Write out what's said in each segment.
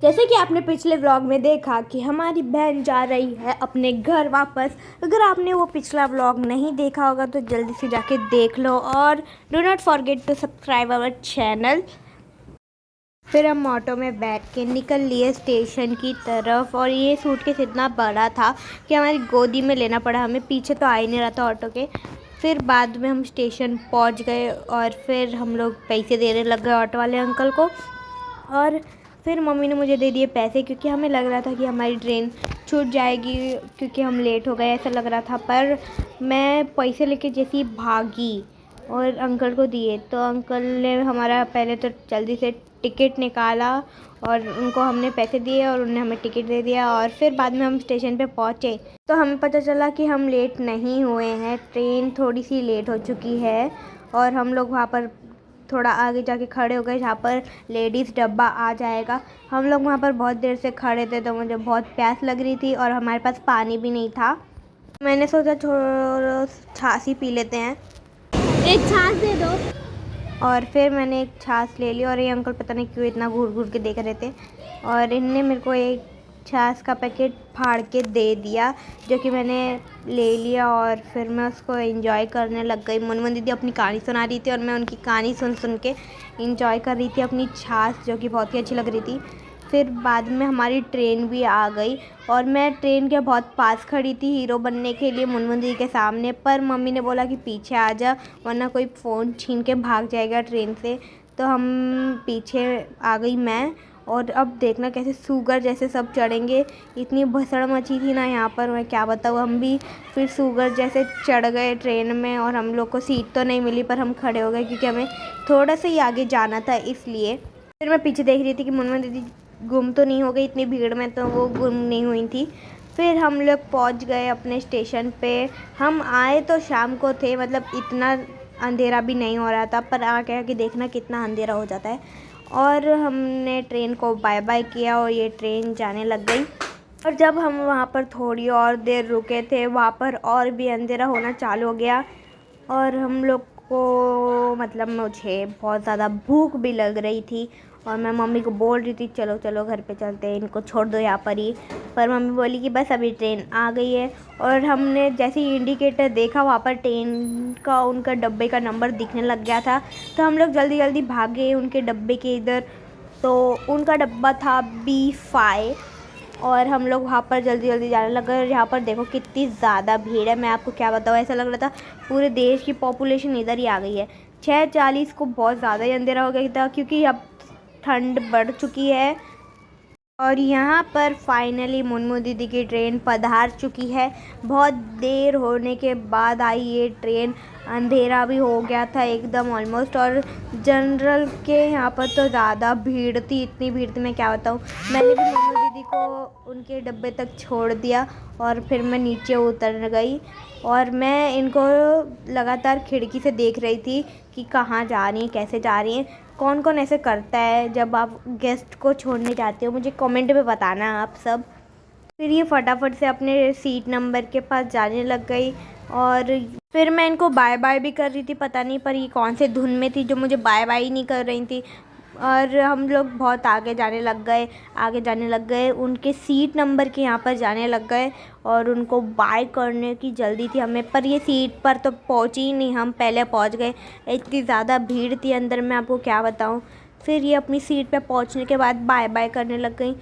जैसे कि आपने पिछले व्लॉग में देखा कि हमारी बहन जा रही है अपने घर वापस। अगर आपने वो पिछला व्लॉग नहीं देखा होगा तो जल्दी से जाके देख लो और do not forget to subscribe our channel. फिर हम ऑटो में बैठ के निकल लिए स्टेशन की तरफ और ये सूटकेस इतना बड़ा था कि हमारी गोदी में लेना पड़ा हमें, पीछे तो आ ही नहीं रहा था ऑटो के। फिर बाद में हम स्टेशन पहुंच गए और फिर हम लोग पैसे देने लग गए ऑटो वाले अंकल को। और फिर मम्मी ने मुझे दे दिए पैसे क्योंकि हमें लग रहा था कि हमारी ट्रेन छूट जाएगी क्योंकि हम लेट हो गए ऐसा लग रहा था। पर मैं पैसे लेके जैसी भागी और अंकल को दिए तो अंकल ने हमारा पहले तो जल्दी से टिकट निकाला और उनको हमने पैसे दिए और उन्होंने हमें टिकट दे दिया। और फिर बाद में हम स्टेशन पे पहुँचे तो हमें पता चला कि हम लेट नहीं हुए हैं, ट्रेन थोड़ी सी लेट हो चुकी है। और हम लोग वहाँ पर थोड़ा आगे जाके खड़े हो गए जहाँ पर लेडीज़ डब्बा आ जाएगा। हम लोग वहाँ पर बहुत देर से खड़े थे तो मुझे बहुत प्यास लग रही थी और हमारे पास पानी भी नहीं था। मैंने सोचा थोड़ा छाछ ही पी लेते हैं, एक छाछ दे दो। और फिर मैंने एक छाछ ले ली और ये अंकल पता नहीं क्यों इतना घूर घूर के देख रहे थे और इनने मेरे को एक छाछ का पैकेट फाड़ के दे दिया जो कि मैंने ले लिया। और फिर मैं उसको एंजॉय करने लग गई। मुनमुन दीदी अपनी कहानी सुना रही थी और मैं उनकी कहानी सुन सुन के एंजॉय कर रही थी अपनी छाछ, जो कि बहुत ही अच्छी लग रही थी। फिर बाद में हमारी ट्रेन भी आ गई और मैं ट्रेन के बहुत पास खड़ी थी हीरो बनने के लिए मुनमुन दीदी के सामने। पर मम्मी ने बोला कि पीछे आ जा वरना कोई फ़ोन छीन के भाग जाएगा ट्रेन से। तो हम पीछे आ गई मैं। और अब देखना कैसे सूगर जैसे सब चढ़ेंगे, इतनी भसड़ मची थी ना यहाँ पर, मैं क्या बताऊँ। हम भी फिर सूगर जैसे चढ़ गए ट्रेन में और हम लोग को सीट तो नहीं मिली पर हम खड़े हो गए क्योंकि हमें थोड़ा सा ही आगे जाना था इसलिए। फिर मैं पीछे देख रही थी कि मुनमुन दीदी गुम तो नहीं हो गई, इतनी भीड़ में तो वो गुम नहीं हुई थी। फिर हम लोग पहुँच गए अपने स्टेशन पे। हम आए तो शाम को थे, मतलब इतना अंधेरा भी नहीं हो रहा था, पर आके देखना कितना अंधेरा हो जाता है। और हमने ट्रेन को बाय बाय किया और ये ट्रेन जाने लग गई। और जब हम वहाँ पर थोड़ी और देर रुके थे वहाँ पर और भी अंधेरा होना चालू हो गया और हम लोग को, मतलब मुझे बहुत ज़्यादा भूख भी लग रही थी और मैं मम्मी को बोल रही थी चलो चलो घर पे चलते हैं, इनको छोड़ दो यहाँ पर ही। पर मम्मी बोली कि बस अभी ट्रेन आ गई है। और हमने जैसे ही इंडिकेटर देखा वहाँ पर ट्रेन का उनका डब्बे का नंबर दिखने लग गया था तो हम लोग जल्दी जल्दी भागे उनके डब्बे के इधर। तो उनका डब्बा था B5 और हम लोग वहाँ पर जल्दी जल्दी जाने लग गए। और यहाँ पर देखो कितनी ज़्यादा भीड़ है, मैं आपको क्या बताऊँ, ऐसा लग रहा था पूरे देश की पॉपुलेशन इधर ही आ गई है। 6:40 को बहुत ज़्यादा ही अंधेरा हो गया था क्योंकि अब ठंड बढ़ चुकी है। और यहाँ पर फाइनली मुनमुन दीदी की ट्रेन पधार चुकी है। बहुत देर होने के बाद आई ये ट्रेन, अंधेरा भी हो गया था एकदम ऑलमोस्ट। और जनरल के यहाँ पर तो ज़्यादा भीड़ थी, इतनी भीड़ थी मैं क्या बताऊँ। मैंने भी मुनमुन दीदी को उनके डब्बे तक छोड़ दिया और फिर मैं नीचे उतर गई और मैं इनको लगातार खिड़की से देख रही थी कि कहाँ जा रही हैं, कैसे जा रही हैं। कौन कौन ऐसे करता है जब आप गेस्ट को छोड़ने जाते हो, मुझे कमेंट में बताना आप सब। फिर ये फटाफट से अपने सीट नंबर के पास जाने लग गई और फिर मैं इनको बाय बाय भी कर रही थी, पता नहीं पर ये कौन से धुन में थी जो मुझे बाय बाय ही नहीं कर रही थी। और हम लोग बहुत आगे जाने लग गए उनके सीट नंबर के यहाँ पर जाने लग गए और उनको बाय करने की जल्दी थी हमें। पर ये सीट पर तो पहुँची ही नहीं, हम पहले पहुँच गए, इतनी ज़्यादा भीड़ थी अंदर मैं आपको क्या बताऊँ। फिर ये अपनी सीट पे पहुँचने के बाद बाय बाय करने लग गई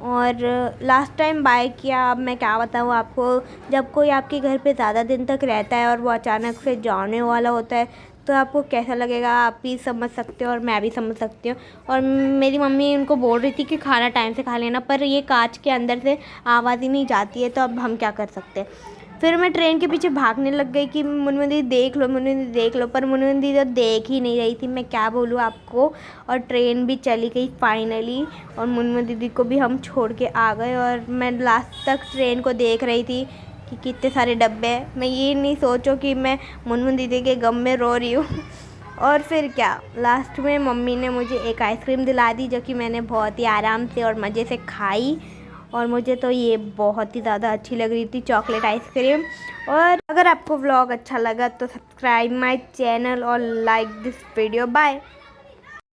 और लास्ट टाइम बाय किया। अब मैं क्या बताऊँ आपको, जब कोई आपके घर पे ज़्यादा दिन तक रहता है और वो अचानक से जाने वाला होता है तो आपको कैसा लगेगा आप भी समझ सकते हो और मैं भी समझ सकती हूँ। और मेरी मम्मी उनको बोल रही थी कि खाना टाइम से खा लेना, पर ये कांच के अंदर से आवाज़ ही नहीं जाती है तो अब हम क्या कर सकते हैं। फिर मैं ट्रेन के पीछे भागने लग गई कि मुनमुन दीदी देख लो, मुनमुन दीदी देख लो, पर मुनमुन दीदी तो देख ही नहीं रही थी, मैं क्या बोलूँ आपको। और ट्रेन भी चली गई फाइनली और मुनमुन दीदी को भी हम छोड़ के आ गए और मैं लास्ट तक ट्रेन को देख रही थी कि कितने सारे डब्बे हैं। मैं ये नहीं सोचो कि मैं मुनमुन दीदी के गम में रो रही हूँ। और फिर क्या, लास्ट में मम्मी ने मुझे एक आइसक्रीम दिला दी जो कि मैंने बहुत ही आराम से और मज़े से खाई और मुझे तो ये बहुत ही ज़्यादा अच्छी लग रही थी चॉकलेट आइसक्रीम। और अगर आपको व्लॉग अच्छा लगा तो सब्सक्राइब माय चैनल और लाइक दिस वीडियो। बाय।